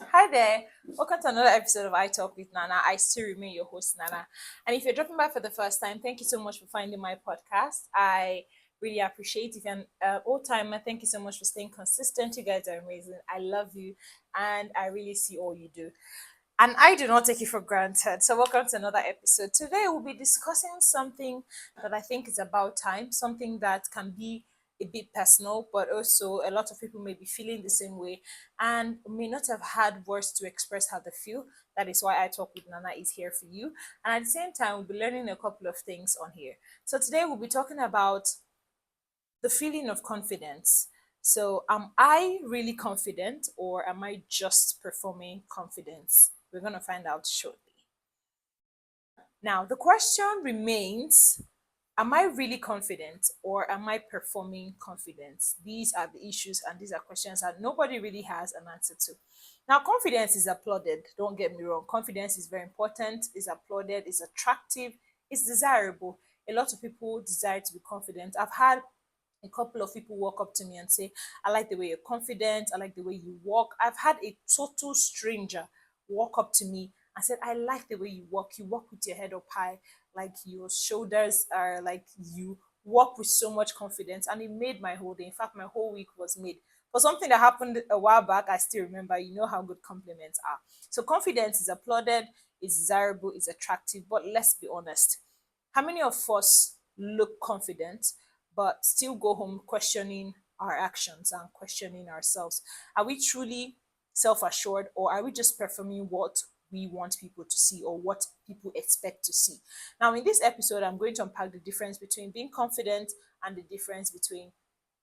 Hi there, welcome to another episode of I Talk with Nana. I still remain your host, Nana. And if you're dropping by for the first time, thank you so much for finding my podcast. I really appreciate it. If you're an old timer, thank you so much for staying consistent. You guys are amazing. I love you, and I really see all you do. And I do not take it for granted. So, welcome to another episode. Today, we'll be discussing something that I think is about time, something that can be a bit personal, but also a lot of people may be feeling the same way and may not have had words to express how they feel. That is why I Talk with Nana is here for you. And at the same time, we'll be learning a couple of things on here. So, today, we'll be talking about the feeling of confidence. So, am I really confident or am I just performing confidence? We're going to find out shortly. Now, the question remains, am I really confident or am I performing confidence? These are the issues and these are questions that nobody really has an answer to. Now, confidence is applauded. Don't get me wrong. Confidence is very important, is applauded, is attractive, it's desirable. A lot of people desire to be confident. I've had a couple of people walk up to me and say, I like the way you're confident, I like the way you walk. I've had a total stranger walk up to me and said, I like the way you walk with your head up high, like your shoulders are like you walk with so much confidence. And it made my whole day. In fact, my whole week was made. For something that happened a while back, I still remember, you know how good compliments are. So confidence is applauded, is desirable, is attractive, but let's be honest. How many of us look confident but still go home questioning our actions and questioning ourselves? Are we truly self assured or are we just performing what we want people to see or what people expect to see? Now, in this episode, I'm going to unpack the difference between being confident and the difference between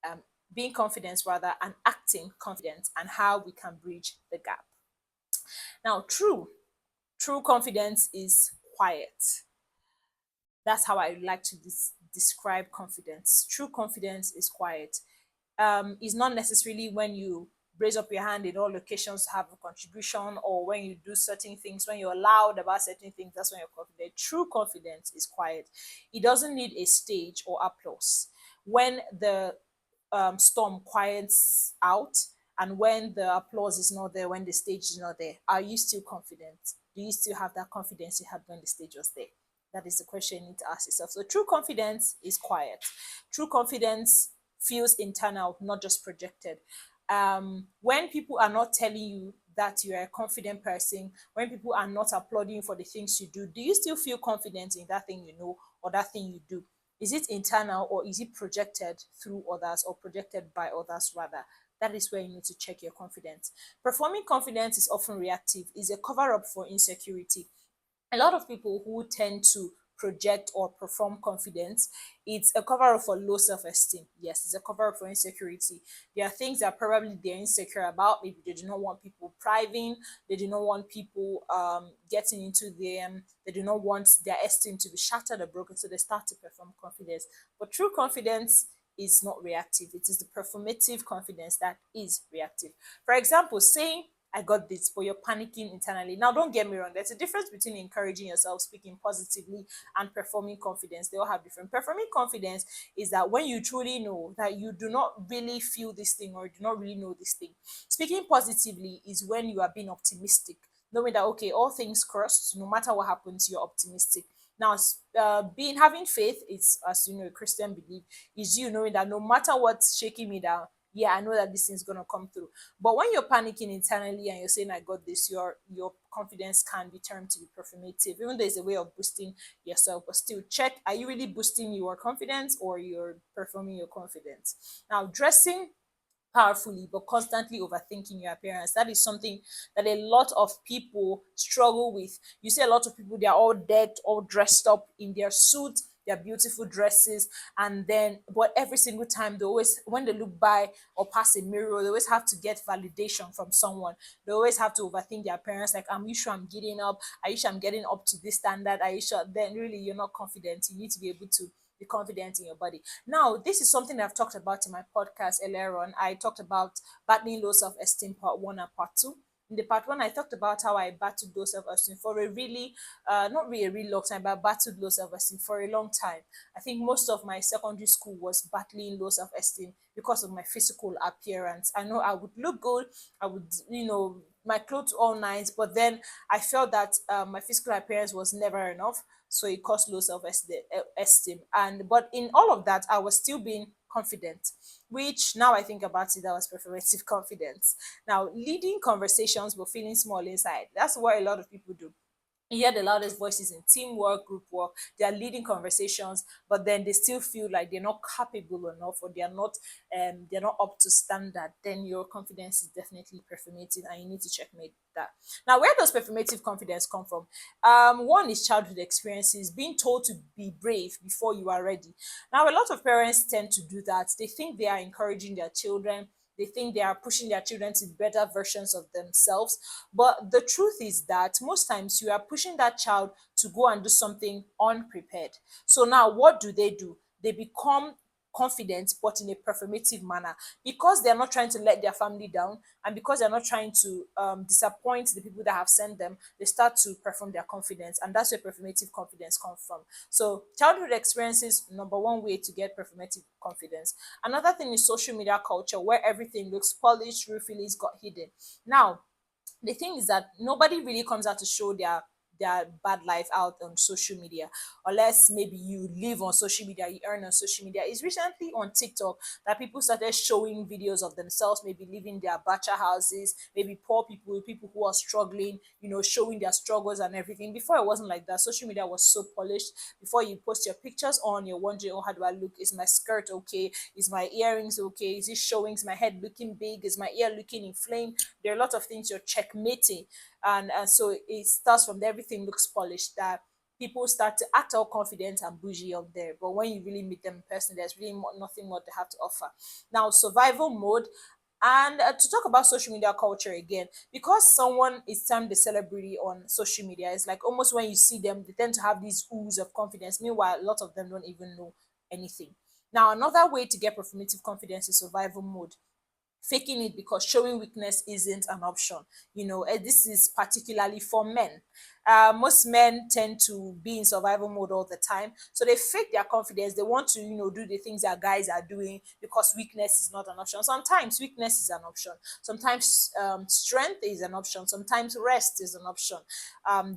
um, being confident rather and acting confident and how we can bridge the gap. Now, true confidence is quiet. That's how I like to describe confidence. True confidence is quiet. It's not necessarily when you raise up your hand in all locations to have a contribution or when you do certain things, when you're loud about certain things, that's when you're confident. True confidence is quiet. It doesn't need a stage or applause. When the storm quiets out and when the applause is not there, when the stage is not there, are you still confident? Do you still have that confidence you had when the stage was there? That is the question you need to ask yourself. So true confidence is quiet. True confidence feels internal, not just projected. When people are not telling you that you are a confident person, when people are not applauding you for the things you do you still feel confident in that thing you know or that thing you do? Is it internal or is it projected through others or projected by others rather? That is where you need to check your confidence. Performing confidence is often reactive, is a cover up for insecurity. A lot of people who tend to project or perform confidence, it's a cover up for low self-esteem. Yes, it's a cover up for insecurity. There are things that probably they're insecure about. Maybe they do not want people priving, they do not want people getting into them, they do not want their esteem to be shattered or broken, so they start to perform confidence. But true confidence is not reactive, it is the performative confidence that is reactive. For example, saying I got this, but you're panicking internally. Now, don't get me wrong, there's a difference between encouraging yourself, speaking positively, and performing confidence. They all have different. Performing confidence is that when you truly know that you do not really feel this thing or do not really know this thing. Speaking positively is when you are being optimistic, knowing that, okay, all things crossed, no matter what happens, you're optimistic. Now, being having faith is, as you know, a Christian belief, is you knowing that no matter what's shaking me down, yeah, I know that this thing's gonna come through. But when you're panicking internally and you're saying, I got this, your confidence can be termed to be performative, even though it's a way of boosting yourself. But still check, are you really boosting your confidence or you're performing your confidence? Now, dressing powerfully but constantly overthinking your appearance, that is something that a lot of people struggle with. You see a lot of people, they're all decked, all dressed up in their suits, their beautiful dresses, and then but every single time they always, when they look by or pass a mirror, they always have to get validation from someone. They always have to overthink their appearance, like, am you sure I'm getting up? Are you sure I'm getting up to this standard? Are you sure? Then really you're not confident. You need to be able to be confident in your body. Now, this is something I've talked about in my podcast earlier on. I talked about battling low self esteem, part one and part two. In the part one, I talked about how I battled low self esteem for a really, not really a really long time, but I battled low self esteem for a long time. I think most of my secondary school was battling low self esteem because of my physical appearance. I know I would look good, I would, my clothes all nice, but then I felt that my physical appearance was never enough, so it caused low self esteem. And but in all of that, I was still being confident, which now I think about it, that was performative confidence. Now, leading conversations but feeling small inside. That's what a lot of people do. You hear the loudest voices in teamwork, group work, they are leading conversations, but then they still feel like they're not capable enough, or they're not up to standard. Then your confidence is definitely performative, and you need to checkmate that. Now, where does performative confidence come from? One is childhood experiences, being told to be brave before you are ready. Now, a lot of parents tend to do that. They think they are encouraging their children, they think they are pushing their children to better versions of themselves. But the truth is that most times you are pushing that child to go and do something unprepared. So now what do? They become confident, but in a performative manner, because they're not trying to let their family down, and because they're not trying to disappoint the people that have sent them. They start to perform their confidence, and that's where performative confidence comes from. So childhood experiences, number one way to get performative confidence. Another thing is social media culture, where everything looks polished, real feelings got hidden. Now, the thing is that nobody really comes out to show their bad life out on social media, unless maybe you live on social media, you earn on social media. It's recently on TikTok that people started showing videos of themselves, maybe living their bachelor houses, maybe poor people, people who are struggling, showing their struggles and everything. Before, it wasn't like that. Social media was so polished. Before you post your pictures on, you're wondering, oh, how do I look? Is my skirt okay? Is my earrings okay? Is it showing? Is my head looking big? Is my ear looking inflamed? There are a lot of things you're checkmating. And so it starts from there. Everything looks polished, that people start to act all confident and bougie up there. But when you really meet them in person, there's really nothing more they have to offer. Now, survival mode. And to talk about social media culture again, because someone is termed a celebrity on social media, it's like almost when you see them, they tend to have these ooze of confidence. Meanwhile, a lot of them don't even know anything. Now, another way to get performative confidence is survival mode, faking it, because showing weakness isn't an option. This is particularly for men. Most men tend to be in survival mode all the time, so they fake their confidence. They want to do the things that guys are doing, because weakness is not an option. Sometimes weakness is an option, sometimes strength is an option, sometimes rest is an option.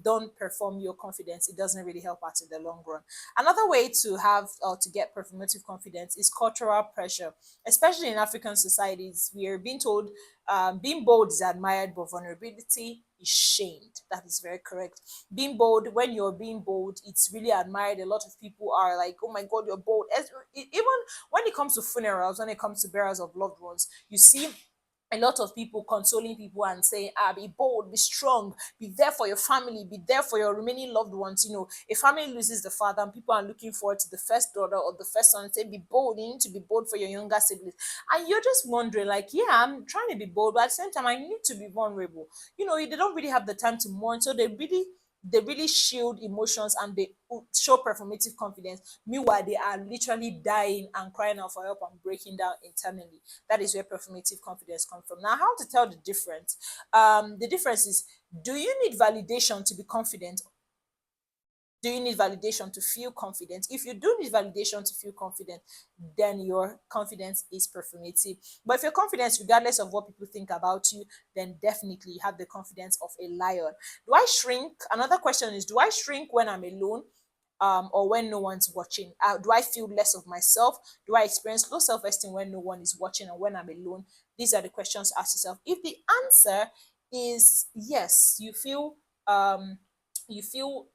Don't perform your confidence. It doesn't really help out in the long run. Another way to have or to get performative confidence is cultural pressure, especially in African societies. We are being told being bold is admired, but vulnerability is shamed. That is very correct. Being bold, when you're being bold, it's really admired. A lot of people are like, oh my God, you're bold. Even when it comes to funerals, when it comes to burials of loved ones, you see a lot of people consoling people and saying, be bold, be strong, be there for your family, be there for your remaining loved ones. A family loses the father and people are looking forward to the first daughter or the first son, say, be bold, you need to be bold for your younger siblings. And you're just wondering, like, yeah, I'm trying to be bold, but at the same time, I need to be vulnerable. They don't really have the time to mourn, so they really shield emotions, and they show performative confidence. Meanwhile, they are literally dying and crying out for help and breaking down internally. That is where performative confidence comes from. Now, how to tell the difference? The difference is: do you need validation to be confident? Do you need validation to feel confident? If you do need validation to feel confident, then your confidence is performative. But if your confidence, regardless of what people think about you, then definitely you have the confidence of a lion. Do I shrink? Another question is: do I shrink when I'm alone? Or when no one's watching? Do I feel less of myself? Do I experience low self-esteem when no one is watching and when I'm alone? These are the questions to ask yourself. If the answer is yes, um, you feel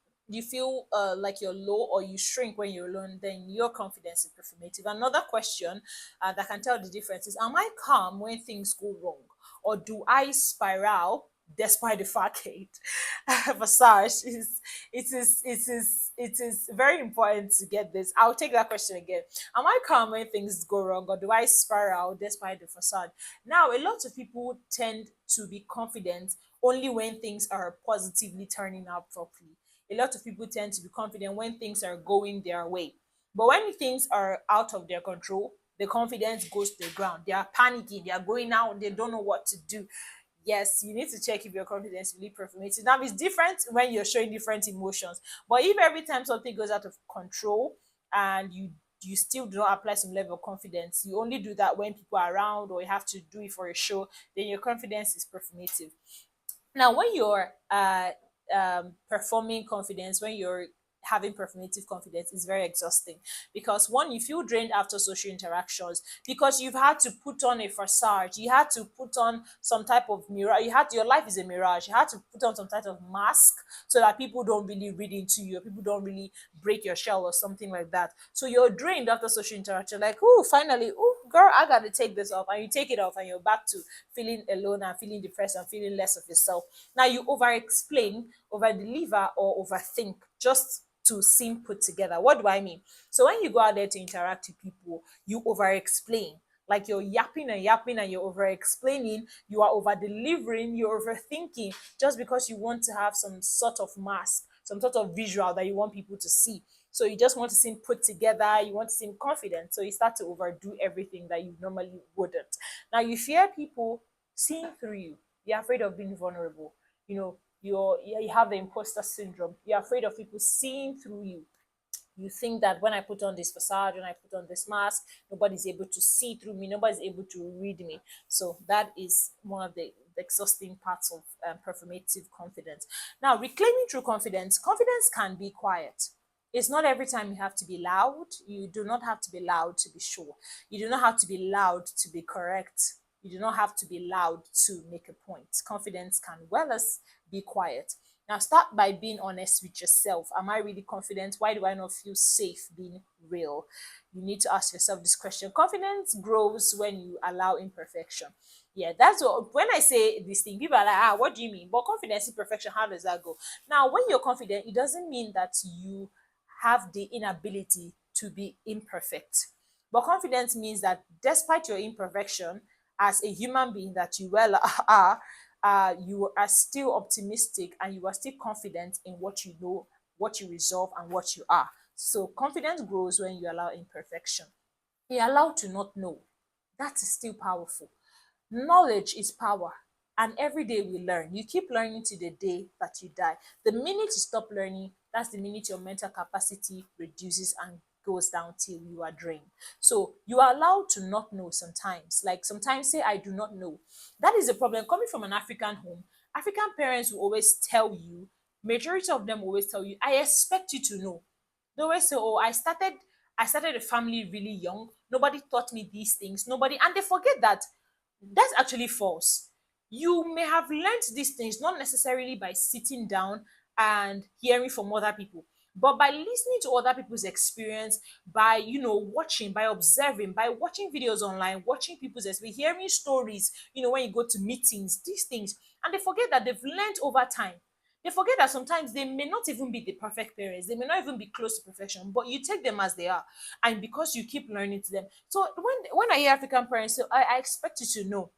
like you're low, or you shrink when you're alone, then your confidence is performative. Another question that can tell the difference is: am I calm when things go wrong, or do I spiral despite the facade? Passage is it is very important to get this. I'll take that question again. Am I calm when things go wrong, or do I spiral despite the facade? Now, a lot of people tend to be confident only when things are positively turning out properly. A lot of people tend to be confident when things are going their way. But when things are out of their control, the confidence goes to the ground. They are panicking, they are going out, they don't know what to do. Yes, you need to check if your confidence really performative. Now, it's different when you're showing different emotions. But if every time something goes out of control and you still do not apply some level of confidence, you only do that when people are around or you have to do it for a show, then your confidence is performative. Now, when you're performing confidence, when you're having performative confidence, is very exhausting because one, you feel drained after social interactions because you've had to put on a facade, you had to put on some type of mirror, you had to, your life is a mirage, you had to put on some type of mask so that people don't really read into you, people don't really break your shell or something like that. So you're drained after social interaction, like, oh, finally, oh, girl, I got to take this off, and you take it off, and you're back to feeling alone and feeling depressed and feeling less of yourself. Now you over explain, over deliver, or overthink just to seem put together. What do I mean? So when you go out there to interact with people, you over explain. Like you're yapping and yapping and you're over explaining, you are over delivering, you're overthinking just because you want to have some sort of mask, some sort of visual that you want people to see. So you just want to seem put together, you want to seem confident. So you start to overdo everything that you normally wouldn't. Now you fear people seeing through you. You're afraid of being vulnerable. You know, you have the imposter syndrome. You're afraid of people seeing through you. You think that when I put on this facade, when I put on this mask, nobody's able to see through me, nobody's able to read me. So that is one of the exhausting parts of performative confidence. Now, reclaiming true confidence, confidence can be quiet. It's not every time you have to be loud. You do not have to be loud to be sure. You do not have to be loud to be correct. You do not have to be loud to make a point. Confidence can well as be quiet. Now start by being honest with yourself. Am I really confident? Why do I not feel safe being real? You need to ask yourself this question. Confidence grows when you allow imperfection. Yeah, that's what, when I say this thing, people are like, ah, what do you mean? But confidence, imperfection, how does that go? Now, when you're confident, it doesn't mean that you have the inability to be imperfect. But confidence means that despite your imperfection, as a human being that you well are, you are still optimistic and you are still confident in what you know, what you resolve, and what you are. So confidence grows when you allow imperfection. You're allowed to not know. That is still powerful. Knowledge is power. And every day we learn. You keep learning to the day that you die. The minute you stop learning, that's the minute your mental capacity reduces and goes down till you are drained. So you are allowed to not know sometimes. Like sometimes say, I do not know. That is a problem. Coming from an African home, African parents will always tell you, majority of them always tell you, I expect you to know. They always say, oh, I started a family really young. Nobody taught me these things. Nobody, and they forget that that's actually false. You may have learned these things not necessarily by sitting down and hearing from other people, but by listening to other people's experience, by watching, by observing, by watching videos online, watching people's experience, hearing stories, when you go to meetings, these things. And they forget that they've learned over time. They forget that sometimes they may not even be the perfect parents, they may not even be close to perfection, but you take them as they are. And because you keep learning to them. So when I hear African parents say, I expect you to know,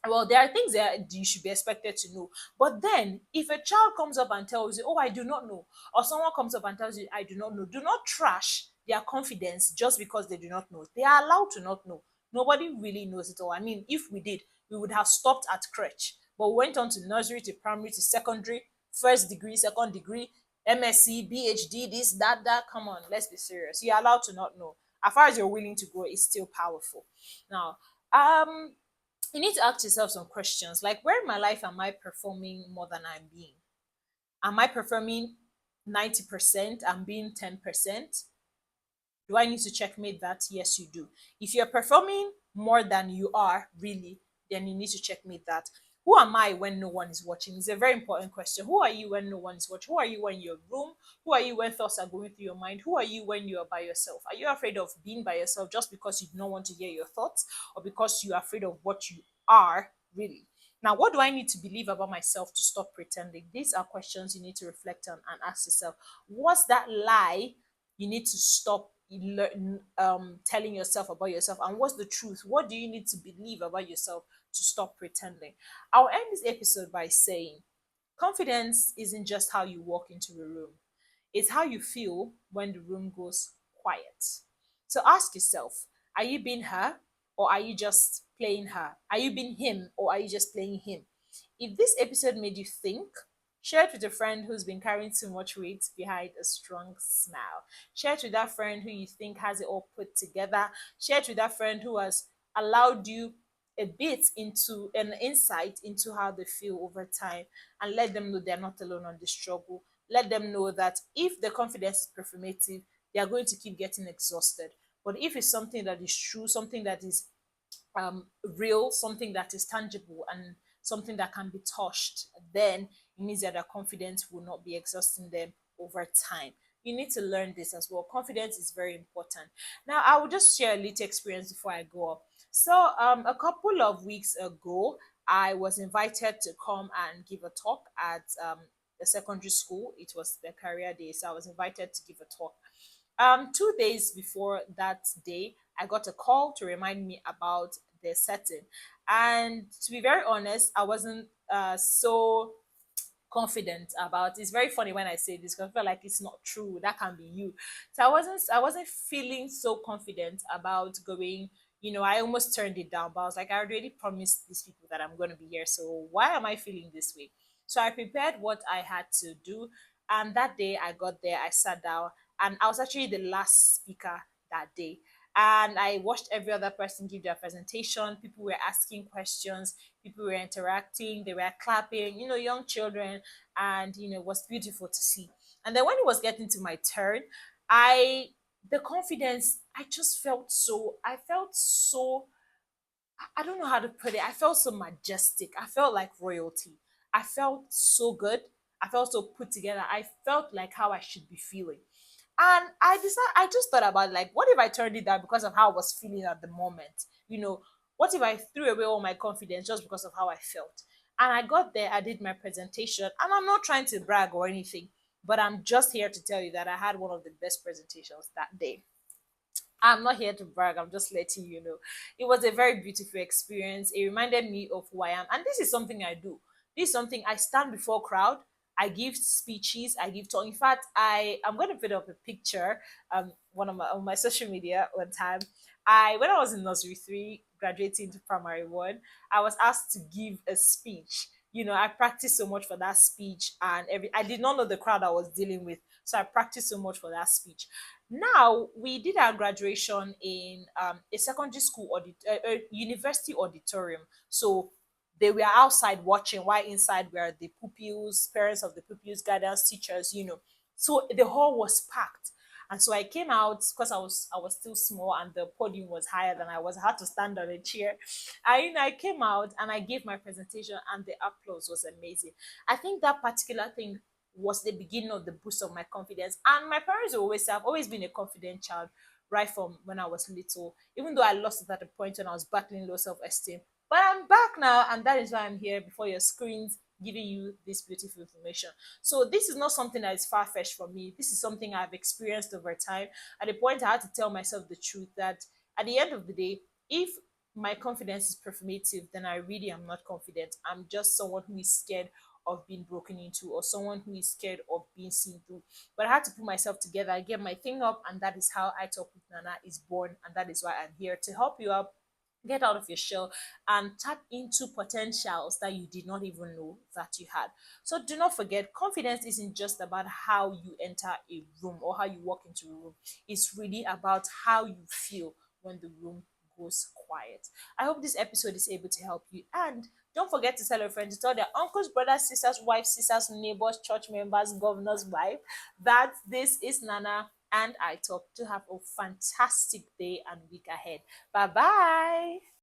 well, there are things that you should be expected to know. But then, if a child comes up and tells you, oh, I do not know, or someone comes up and tells you, I do not know, do not trash their confidence just because they do not know. They are allowed to not know. Nobody really knows it all. I mean, if we did, we would have stopped at crèche, but we went on to nursery, to primary, to secondary, first degree, second degree, MSc, PhD, this, that. Come on, let's be serious. You're allowed to not know. As far as you're willing to go, it's still powerful. Now, you need to ask yourself some questions like, where in my life am I performing more than I'm being? Am I performing 90% and being 10%? Do I need to checkmate that? Yes, you do. If you're performing more than you are really, then you need to checkmate that. Who am I when no one is watching? It's a very important question. Who are you when no one is watching? Who are you when you're in your room? Who are you when thoughts are going through your mind? Who are you when you are by yourself? Are you afraid of being by yourself just because you do not want to hear your thoughts, or because you are afraid of what you are really? Now, what do I need to believe about myself to stop pretending? These are questions you need to reflect on and ask yourself. What's that lie you need to stop telling yourself about yourself? And what's the truth? What do you need to believe about yourself to stop pretending? I'll end this episode by saying confidence isn't just how you walk into a room, it's how you feel when the room goes quiet. So ask yourself, are you being her, or are you just playing her? Are you being him, or are you just playing him? If this episode made you think, share it with a friend who's been carrying too much weight behind a strong smile. Share it with that friend who you think has it all put together. Share it with that friend who has allowed you a bit into an insight into how they feel over time, and let them know they're not alone on the struggle. Let them know that if the confidence is performative, they are going to keep getting exhausted. But if it's something that is true, something that is real, something that is tangible, and something that can be touched, then it means that their confidence will not be exhausting them over time. You need to learn this as well. Confidence is very important. Now, I will just share a little experience before I go up. So, a couple of weeks ago, I was invited to come and give a talk at the secondary school. It was the career day, so I was invited to give a talk. 2 days before that day, I got a call to remind me about the setting. And to be very honest, I wasn't so confident about it. It's very funny when I say this because I feel like it's not true. That can be you. So I wasn't feeling so confident about going. I almost turned it down, but I was like, I already promised these people that I'm going to be here. So why am I feeling this way? So I prepared what I had to do. And that day I got there, I sat down, and I was actually the last speaker that day. And I watched every other person give their presentation. People were asking questions, people were interacting, they were clapping, young children, and it was beautiful to see. And then when it was getting to my turn, I the confidence, I felt so, I don't know how to put it. I felt so majestic. I felt like royalty. I felt so good. I felt so put together. I felt like how I should be feeling. And I just thought about, like, what if I turned it down because of how I was feeling at the moment? What if I threw away all my confidence just because of how I felt? And I got there, I did my presentation, and I'm not trying to brag or anything, but I'm just here to tell you that I had one of the best presentations that day. I'm not here to brag, I'm just letting you know. It was a very beautiful experience. It reminded me of who I am. And this is something I do. This is something I stand before crowd. I give speeches, I give talk. In fact, I'm gonna put up a picture one of my on my social media one time. When I was in nursery 3, graduating to primary 1, I was asked to give a speech. I practiced so much for that speech, and I did not know the crowd I was dealing with. So I practiced so much for that speech. Now we did our graduation in a secondary school a university auditorium. So they were outside watching, while inside were the pupils, parents of the pupils, guidance teachers. So the hall was packed. And so I came out because I was still small, and the podium was higher than I was. I had to stand on a chair. I came out and I gave my presentation, and the applause was amazing. I think that particular thing was the beginning of the boost of my confidence. And my parents always say I've always been a confident child right from when I was little, even though I lost it at a point when I was battling low self esteem. But I'm back now, and that is why I'm here before your screens giving you this beautiful information. So, this is not something that is far fetched from me. This is something I've experienced over time. At the point, I had to tell myself the truth that at the end of the day, if my confidence is performative, then I really am not confident. I'm just someone who is scared of being broken into, or someone who is scared of being seen through. But I had to put myself together, get my thing up, and that is how I Talk with Nana is born. And that is why I'm here to help you out, get out of your shell, and tap into potentials that you did not even know that you had. So do not forget, confidence isn't just about how you enter a room or how you walk into a room. It's really about how you feel when the room goes quiet. I hope this episode is able to help you. And don't forget to tell your friends, to tell their uncles, brothers, sisters, wives, sisters, neighbors, church members, governor's wife, that this is Nana and I Talk. To have a fantastic day and week ahead. Bye bye.